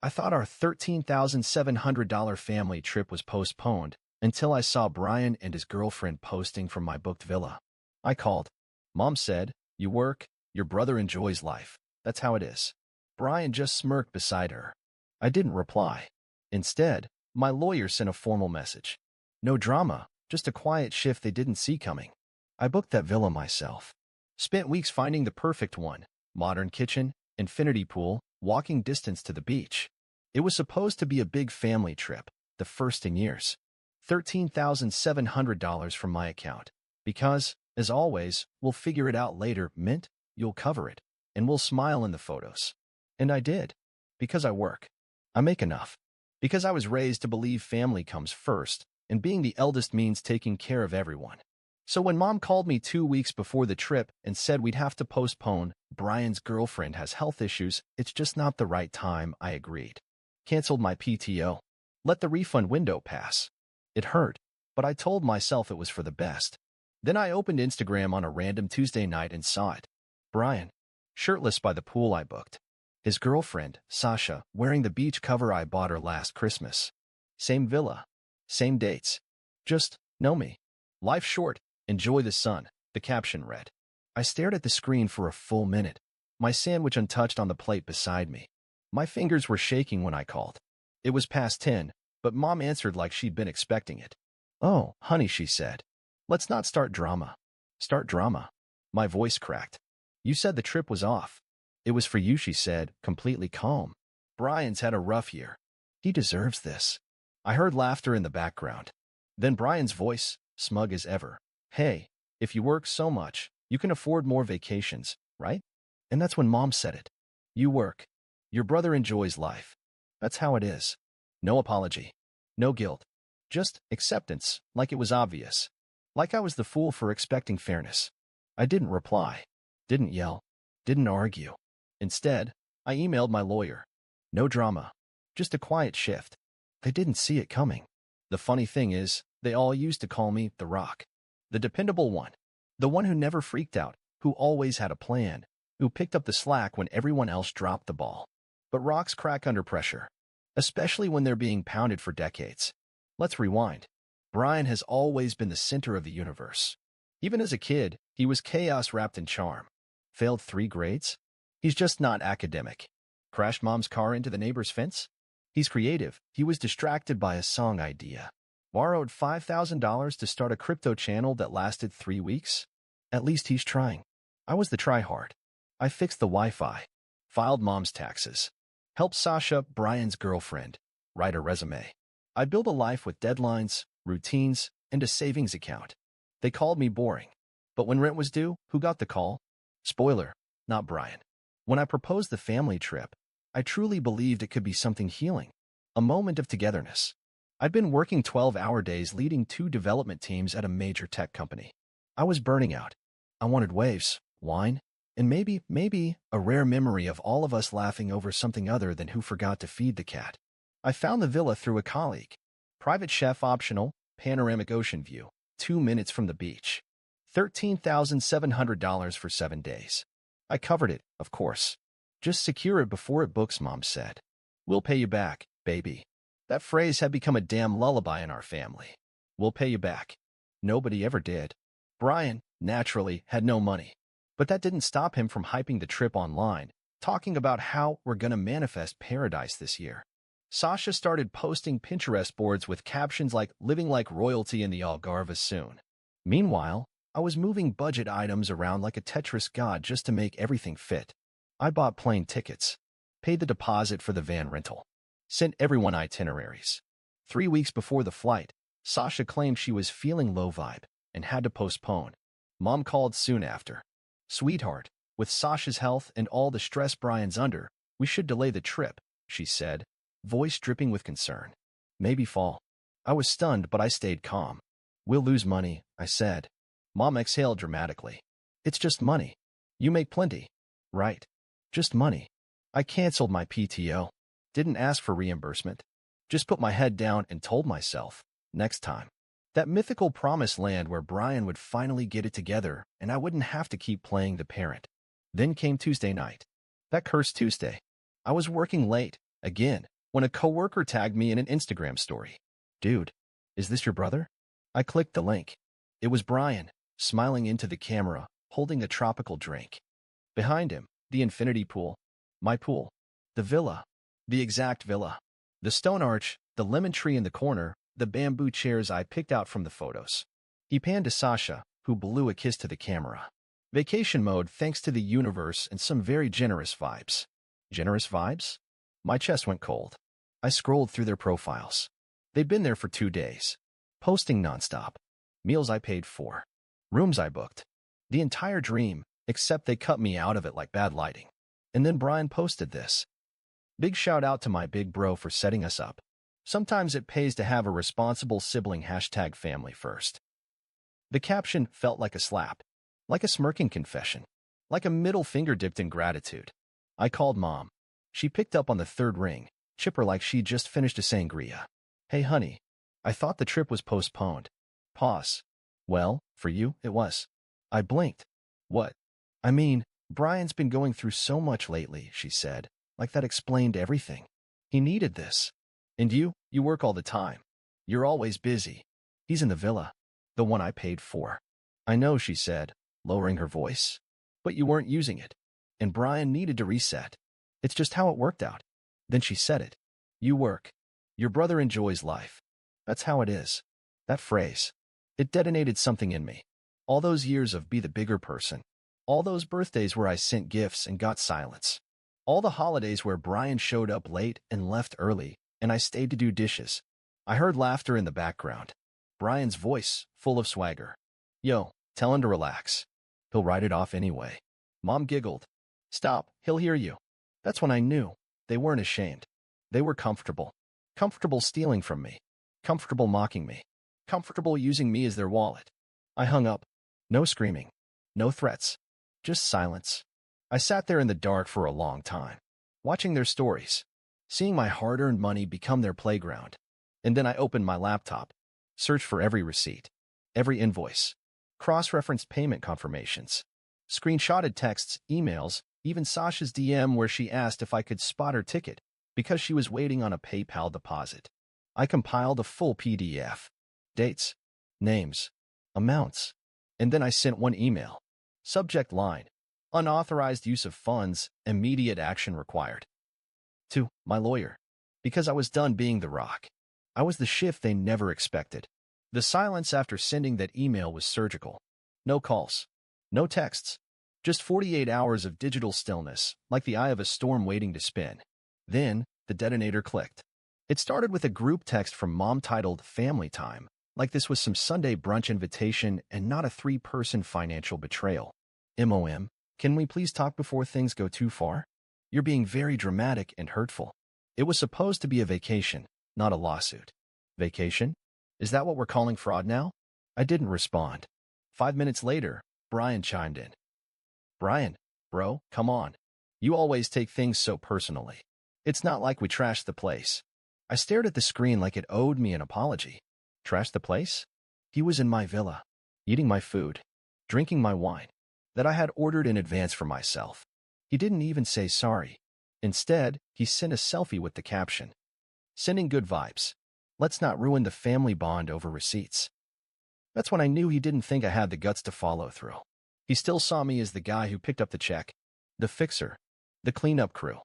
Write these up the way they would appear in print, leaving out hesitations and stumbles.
I thought our $13,700 family trip was postponed until I saw Brian and his girlfriend posting from my booked villa. I called. Mom said, "You work, your brother enjoys life. That's how it is." Brian just smirked beside her. I didn't reply. Instead, my lawyer sent a formal message. No drama, just a quiet shift they didn't see coming. I booked that villa myself. Spent weeks finding the perfect one. Modern kitchen, infinity pool, walking distance to the beach. It was supposed to be a big family trip, the first in years. $13,700 from my account. Because, as always, we'll figure it out later, Mint, you'll cover it, and we'll smile in the photos. And I did. Because I work. I make enough. Because I was raised to believe family comes first, and being the eldest means taking care of everyone. So when Mom called me 2 weeks before the trip and said we'd have to postpone, Brian's girlfriend has health issues, it's just not the right time, I agreed. Canceled my PTO. Let the refund window pass. It hurt, but I told myself it was for the best. Then I opened Instagram on a random Tuesday night and saw it. Brian, shirtless by the pool I booked. His girlfriend, Sasha, wearing the beach cover I bought her last Christmas. Same villa. Same dates. Just, know me. Life's short. Enjoy the sun, the caption read. I stared at the screen for a full minute, my sandwich untouched on the plate beside me. My fingers were shaking when I called. It was past 10, but Mom answered like she'd been expecting it. "Oh, honey," she said. "Let's not start drama." "Start drama?" My voice cracked. "You said the trip was off." "It was for you," she said, completely calm. "Brian's had a rough year. He deserves this." I heard laughter in the background. Then Brian's voice, smug as ever. "Hey, if you work so much, you can afford more vacations, right?" And that's when Mom said it. "You work. Your brother enjoys life. That's how it is." No apology. No guilt. Just acceptance, like it was obvious. Like I was the fool for expecting fairness. I didn't reply. Didn't yell. Didn't argue. Instead, I emailed my lawyer. No drama. Just a quiet shift. They didn't see it coming. The funny thing is, they all used to call me the Rock. The dependable one. The one who never freaked out, who always had a plan, who picked up the slack when everyone else dropped the ball. But rocks crack under pressure, especially when they're being pounded for decades. Let's rewind. Brian has always been the center of the universe. Even as a kid, he was chaos wrapped in charm. Failed 3 grades? He's just not academic. Crashed Mom's car into the neighbor's fence? He's creative. He was distracted by a song idea. Borrowed $5,000 to start a crypto channel that lasted 3 weeks? At least he's trying. I was the tryhard. I fixed the Wi-Fi. Filed Mom's taxes. Helped Sasha, Brian's girlfriend, write a resume. I built a life with deadlines, routines, and a savings account. They called me boring. But when rent was due, who got the call? Spoiler, not Brian. When I proposed the family trip, I truly believed it could be something healing. A moment of togetherness. I'd been working 12-hour days leading 2 development teams at a major tech company. I was burning out. I wanted waves, wine, and maybe a rare memory of all of us laughing over something other than who forgot to feed the cat. I found the villa through a colleague. Private chef optional, panoramic ocean view, 2 minutes from the beach. $13,700 for 7 days. I covered it, of course. Just secure it before it books, Mom said. "We'll pay you back, baby." That phrase had become a damn lullaby in our family. We'll pay you back. Nobody ever did. Brian, naturally, had no money. But that didn't stop him from hyping the trip online, talking about how we're gonna manifest paradise this year. Sasha started posting Pinterest boards with captions like "living like royalty in the Algarve soon." Meanwhile, I was moving budget items around like a Tetris god just to make everything fit. I bought plane tickets, paid the deposit for the van rental, sent everyone itineraries. 3 weeks before the flight, Sasha claimed she was feeling low vibe and had to postpone. Mom called soon after. "Sweetheart, with Sasha's health and all the stress Brian's under, we should delay the trip," she said, voice dripping with concern. "Maybe fall." I was stunned, but I stayed calm. "We'll lose money," I said. Mom exhaled dramatically. "It's just money. You make plenty." "Right. Just money." I canceled my PTO. Didn't ask for reimbursement. Just put my head down and told myself, next time. That mythical promised land where Brian would finally get it together and I wouldn't have to keep playing the parent. Then came Tuesday night. That cursed Tuesday. I was working late, again, when a coworker tagged me in an Instagram story. Dude, is this your brother? I clicked the link. It was Brian, smiling into the camera, holding a tropical drink. Behind him, the infinity pool. My pool. The villa. The exact villa. The stone arch, the lemon tree in the corner, the bamboo chairs I picked out from the photos. He panned to Sasha, who blew a kiss to the camera. Vacation mode thanks to the universe and some very generous vibes. Generous vibes? My chest went cold. I scrolled through their profiles. They'd been there for 2 days. Posting nonstop. Meals I paid for. Rooms I booked. The entire dream, except they cut me out of it like bad lighting. And then Brian posted this. Big shout out to my big bro for setting us up. Sometimes it pays to have a responsible sibling #family first. The caption felt like a slap, like a smirking confession, like a middle finger dipped in gratitude. I called Mom. She picked up on the third ring, chipper like she'd just finished a sangria. Hey honey, I thought the trip was postponed. Pause. Well, for you, it was. I blinked. What? I mean, Brian's been going through so much lately, she said, like that explained everything. He needed this. And you work all the time. You're always busy. He's in the villa, the one I paid for. I know, she said, lowering her voice. But you weren't using it. And Brian needed to reset. It's just how it worked out. Then she said it. You work. Your brother enjoys life. That's how it is. That phrase. It detonated something in me. All those years of be the bigger person. All those birthdays where I sent gifts and got silence. All the holidays where Brian showed up late and left early, and I stayed to do dishes. I heard laughter in the background. Brian's voice, full of swagger. Yo, tell him to relax. He'll write it off anyway. Mom giggled. Stop, he'll hear you. That's when I knew. They weren't ashamed. They were comfortable. Comfortable stealing from me. Comfortable mocking me. Comfortable using me as their wallet. I hung up. No screaming. No threats. Just silence. I sat there in the dark for a long time, watching their stories, seeing my hard-earned money become their playground. And then I opened my laptop, searched for every receipt, every invoice, cross-referenced payment confirmations, screenshotted texts, emails, even Sasha's DM where she asked if I could spot her ticket because she was waiting on a PayPal deposit. I compiled a full PDF. Dates, names, amounts. And then I sent one email. Subject line. Unauthorized use of funds, immediate action required. To my lawyer. Because I was done being the rock. I was the shift they never expected. The silence after sending that email was surgical. No calls. No texts. Just 48 hours of digital stillness, like the eye of a storm waiting to spin. Then, the detonator clicked. It started with a group text from Mom titled Family Time, like this was some Sunday brunch invitation and not a 3-person financial betrayal. MOM, can we please talk before things go too far? You're being very dramatic and hurtful. It was supposed to be a vacation, not a lawsuit. Vacation? Is that what we're calling fraud now? I didn't respond. 5 minutes later, Brian chimed in. Brian, bro, come on. You always take things so personally. It's not like we trashed the place. I stared at the screen like it owed me an apology. Trashed the place? He was in my villa, eating my food, drinking my wine that I had ordered in advance for myself. He didn't even say sorry. Instead, he sent a selfie with the caption, sending good vibes. Let's not ruin the family bond over receipts. That's when I knew he didn't think I had the guts to follow through. He still saw me as the guy who picked up the check, the fixer, the cleanup crew.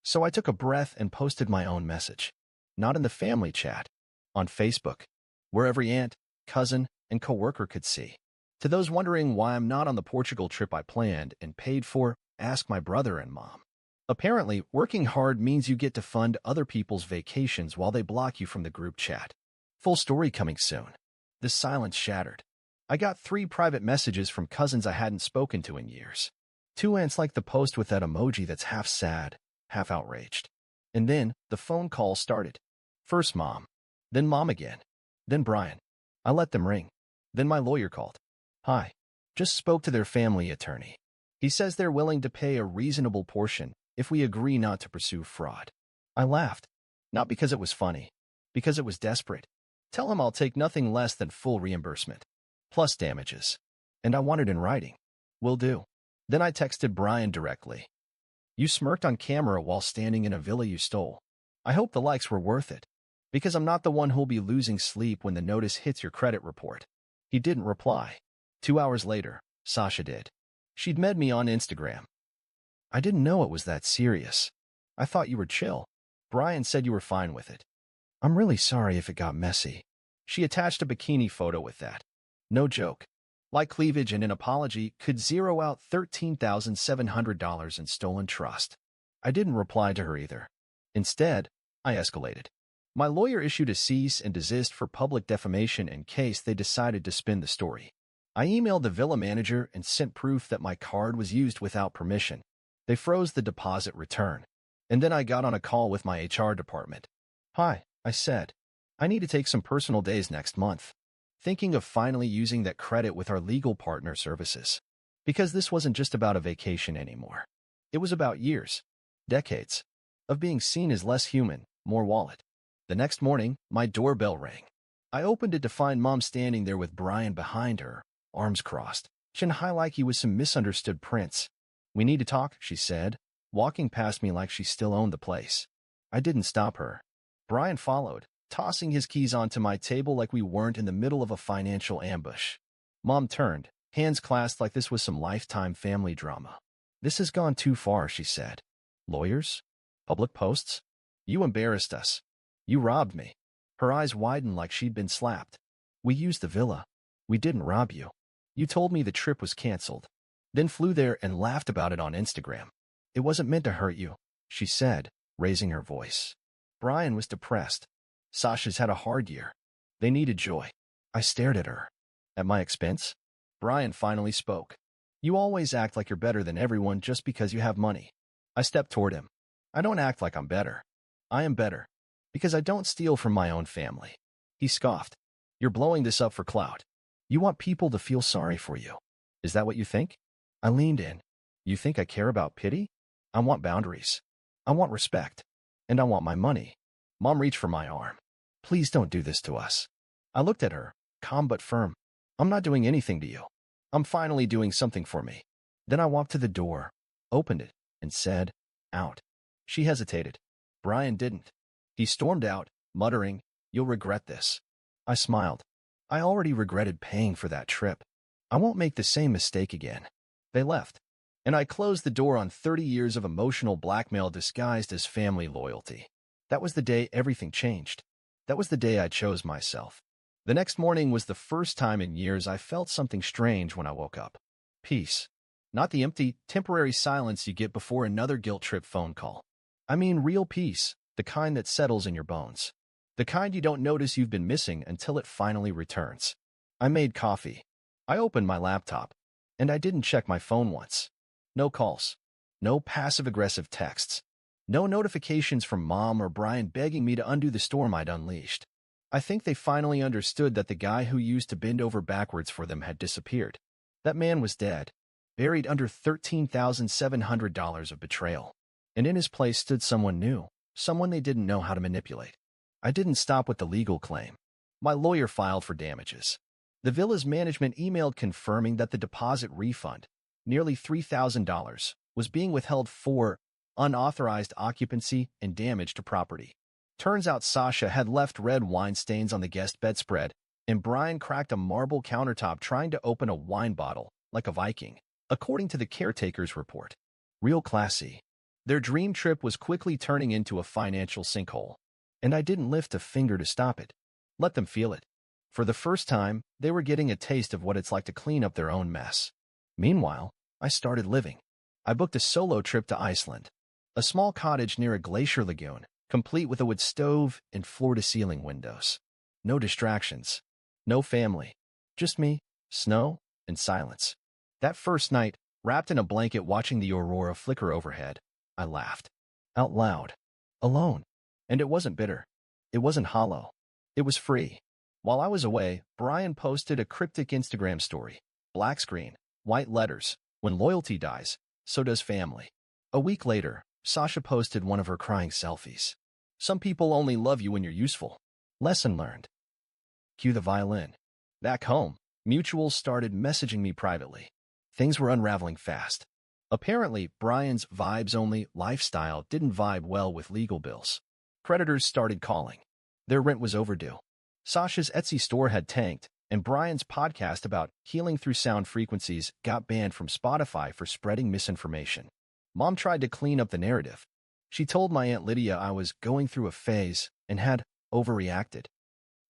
So I took a breath and posted my own message. Not in the family chat, on Facebook, where every aunt, cousin, and coworker could see. To those wondering why I'm not on the Portugal trip I planned and paid for, ask my brother and mom. Apparently, working hard means you get to fund other people's vacations while they block you from the group chat. Full story coming soon. The silence shattered. I got 3 private messages from cousins I hadn't spoken to in years. 2 aunts like the post with that emoji that's half sad, half outraged. And then, the phone call started. First Mom. Then Mom again. Then Brian. I let them ring. Then my lawyer called. Hi. Just spoke to their family attorney. He says they're willing to pay a reasonable portion if we agree not to pursue fraud. I laughed. Not because it was funny. Because it was desperate. Tell him I'll take nothing less than full reimbursement. Plus damages. And I want it in writing. Will do. Then I texted Brian directly. You smirked on camera while standing in a villa you stole. I hope the likes were worth it, because I'm not the one who'll be losing sleep when the notice hits your credit report. He didn't reply. 2 hours later, Sasha did. She'd met me on Instagram. I didn't know it was that serious. I thought you were chill. Brian said you were fine with it. I'm really sorry if it got messy. She attached a bikini photo with that. No joke. Like cleavage and an apology could zero out $13,700 in stolen trust. I didn't reply to her either. Instead, I escalated. My lawyer issued a cease and desist for public defamation in case they decided to spin the story. I emailed the villa manager and sent proof that my card was used without permission. They froze the deposit return. And then I got on a call with my HR department. Hi, I said. I need to take some personal days next month. Thinking of finally using that credit with our legal partner services. Because this wasn't just about a vacation anymore. It was about years, decades, of being seen as less human, more wallet. The next morning, my doorbell rang. I opened it to find Mom standing there with Brian behind her, arms crossed, chin high like he was some misunderstood prince. We need to talk, she said, walking past me like she still owned the place. I didn't stop her. Brian followed, tossing his keys onto my table like we weren't in the middle of a financial ambush. Mom turned, hands clasped like this was some lifetime family drama. This has gone too far, she said. Lawyers? Public posts? You embarrassed us. You robbed me. Her eyes widened like she'd been slapped. We used the villa. We didn't rob you. You told me the trip was canceled. Then flew there and laughed about it on Instagram. It wasn't meant to hurt you, she said, raising her voice. Brian was depressed. Sasha's had a hard year. They needed joy. I stared at her. At my expense? Brian finally spoke. You always act like you're better than everyone just because you have money. I stepped toward him. I don't act like I'm better. I am better. Because I don't steal from my own family. He scoffed. You're blowing this up for clout. You want people to feel sorry for you. Is that what you think? I leaned in. You think I care about pity? I want boundaries. I want respect. And I want my money. Mom reached for my arm. Please don't do this to us. I looked at her, calm but firm. I'm not doing anything to you. I'm finally doing something for me. Then I walked to the door, opened it, and said, out. She hesitated. Brian didn't. He stormed out, muttering, You'll regret this. I smiled. I already regretted paying for that trip. I won't make the same mistake again. They left, and I closed the door on 30 years of emotional blackmail disguised as family loyalty. That was the day everything changed. That was the day I chose myself. The next morning was the first time in years I felt something strange when I woke up. Peace. Not the empty, temporary silence you get before another guilt trip phone call. I mean real peace, the kind that settles in your bones. The kind you don't notice you've been missing until it finally returns. I made coffee. I opened my laptop, and I didn't check my phone once. No calls. No passive-aggressive texts. No notifications from Mom or Brian begging me to undo the storm I'd unleashed. I think they finally understood that the guy who used to bend over backwards for them had disappeared. That man was dead, buried under $13,700 of betrayal. And in his place stood someone new, someone they didn't know how to manipulate. I didn't stop with the legal claim. My lawyer filed for damages. The villa's management emailed confirming that the deposit refund, nearly $3,000, was being withheld for unauthorized occupancy and damage to property. Turns out Sasha had left red wine stains on the guest bedspread, and Brian cracked a marble countertop trying to open a wine bottle, like a Viking, according to the caretaker's report. Real classy. Their dream trip was quickly turning into a financial sinkhole, and I didn't lift a finger to stop it. Let them feel it. For the first time, they were getting a taste of what it's like to clean up their own mess. Meanwhile, I started living. I booked a solo trip to Iceland, a small cottage near a glacier lagoon, complete with a wood stove and floor-to-ceiling windows. No distractions. No family. Just me, snow, and silence. That first night, wrapped in a blanket watching the aurora flicker overhead, I laughed. Out loud. Alone. And it wasn't bitter. It wasn't hollow. It was free. While I was away, Brian posted a cryptic Instagram story. Black screen, white letters. When loyalty dies, so does family. A week later, Sasha posted one of her crying selfies. Some people only love you when you're useful. Lesson learned. Cue the violin. Back home, mutuals started messaging me privately. Things were unraveling fast. Apparently, Brian's vibes-only lifestyle didn't vibe well with legal bills. Creditors started calling. Their rent was overdue. Sasha's Etsy store had tanked, and Brian's podcast about healing through sound frequencies got banned from Spotify for spreading misinformation. Mom tried to clean up the narrative. She told my Aunt Lydia I was going through a phase and had overreacted.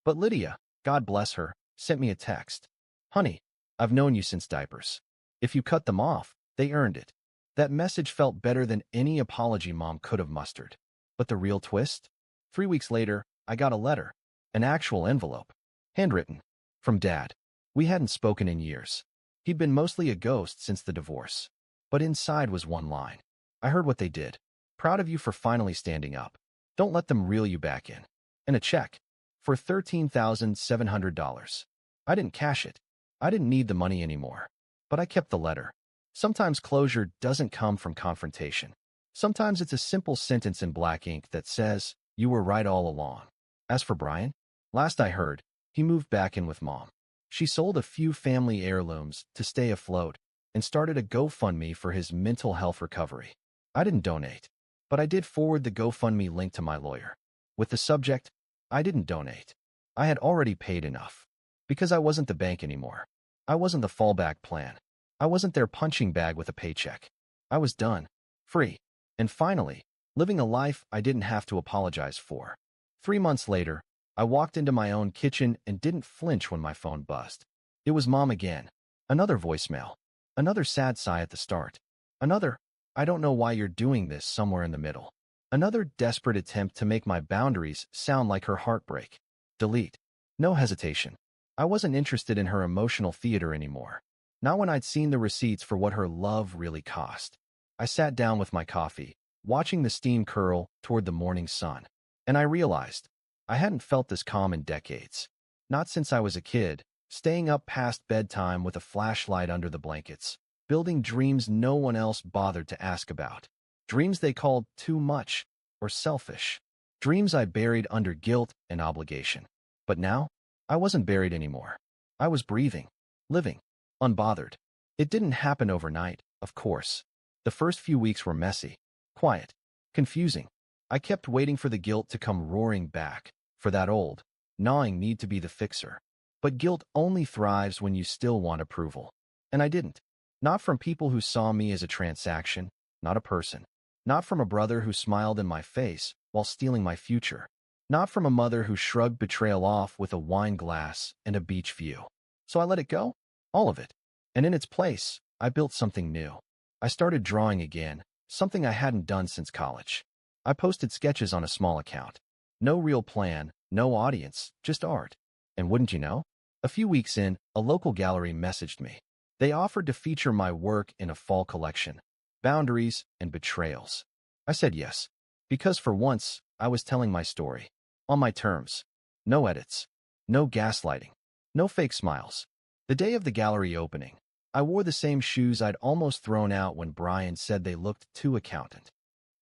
But Lydia, God bless her, sent me a text. Honey, I've known you since diapers. If you cut them off, they earned it. That message felt better than any apology Mom could have mustered. But the real twist? 3 weeks later, I got a letter, an actual envelope, handwritten, from Dad. We hadn't spoken in years. He'd been mostly a ghost since the divorce. But inside was one line. I heard what they did. Proud of you for finally standing up. Don't let them reel you back in. And a check for $13,700. I didn't cash it. I didn't need the money anymore. But I kept the letter. Sometimes closure doesn't come from confrontation. Sometimes it's a simple sentence in black ink that says, you were right all along. As for Brian, last I heard, he moved back in with Mom. She sold a few family heirlooms to stay afloat and started a GoFundMe for his mental health recovery. I didn't donate, but I did forward the GoFundMe link to my lawyer. With the subject, I didn't donate. I had already paid enough. Because I wasn't the bank anymore. I wasn't the fallback plan. I wasn't their punching bag with a paycheck. I was done. Free. And finally, living a life I didn't have to apologize for. 3 months later, I walked into my own kitchen and didn't flinch when my phone buzzed. It was Mom again. Another voicemail. Another sad sigh at the start. Another, I don't know why you're doing this somewhere in the middle. Another desperate attempt to make my boundaries sound like her heartbreak. Delete. No hesitation. I wasn't interested in her emotional theater anymore. Not when I'd seen the receipts for what her love really cost. I sat down with my coffee, watching the steam curl toward the morning sun. And I realized I hadn't felt this calm in decades. Not since I was a kid, staying up past bedtime with a flashlight under the blankets, building dreams no one else bothered to ask about. Dreams they called too much or selfish. Dreams I buried under guilt and obligation. But now, I wasn't buried anymore. I was breathing, living, unbothered. It didn't happen overnight, of course. The first few weeks were messy, quiet, confusing. I kept waiting for the guilt to come roaring back, for that old, gnawing need to be the fixer. But guilt only thrives when you still want approval. And I didn't. Not from people who saw me as a transaction, not a person. Not from a brother who smiled in my face while stealing my future. Not from a mother who shrugged betrayal off with a wine glass and a beach view. So I let it go, all of it. And in its place, I built something new. I started drawing again, something I hadn't done since college. I posted sketches on a small account. No real plan, no audience, just art. And wouldn't you know? A few weeks in, a local gallery messaged me. They offered to feature my work in a fall collection, Boundaries and Betrayals. I said yes, because for once, I was telling my story. On my terms. No edits. No gaslighting. No fake smiles. The day of the gallery opening, I wore the same shoes I'd almost thrown out when Brian said they looked too accountant.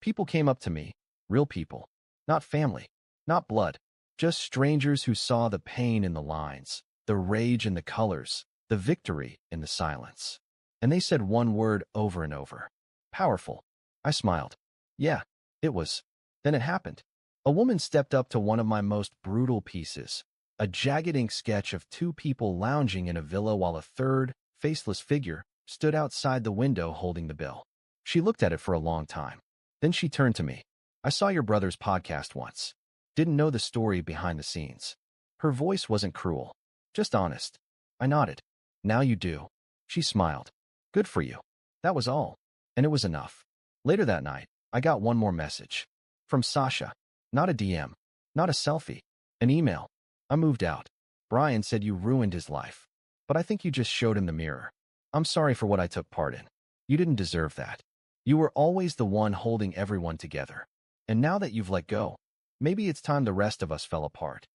People came up to me, real people, not family, not blood, just strangers who saw the pain in the lines, the rage in the colors, the victory in the silence. And they said one word over and over. Powerful. I smiled. Yeah, it was. Then it happened. A woman stepped up to one of my most brutal pieces, a jagged ink sketch of two people lounging in a villa while a third, faceless figure stood outside the window holding the bill. She looked at it for a long time. Then she turned to me. I saw your brother's podcast once. Didn't know the story behind the scenes. Her voice wasn't cruel, just honest. I nodded. Now you do. She smiled. Good for you. That was all. And it was enough. Later that night, I got one more message. From Sasha. Not a DM. Not a selfie. An email. I moved out. Brian said you ruined his life. But I think you just showed him the mirror. I'm sorry for what I took part in. You didn't deserve that. You were always the one holding everyone together. And now that you've let go, maybe it's time the rest of us fell apart.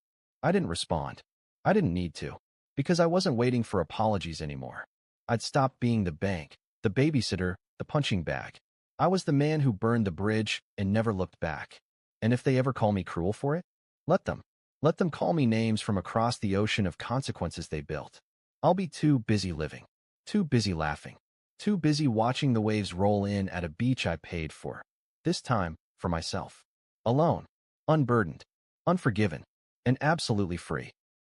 I didn't respond. I didn't need to. Because I wasn't waiting for apologies anymore. I'd stopped being the bank, the babysitter, the punching bag. I was the man who burned the bridge and never looked back. And if they ever call me cruel for it, let them. Let them call me names from across the ocean of consequences they built. I'll be too busy living, too busy laughing, too busy watching the waves roll in at a beach I paid for. This time, for myself. Alone. unburdened, unforgiven, and absolutely free.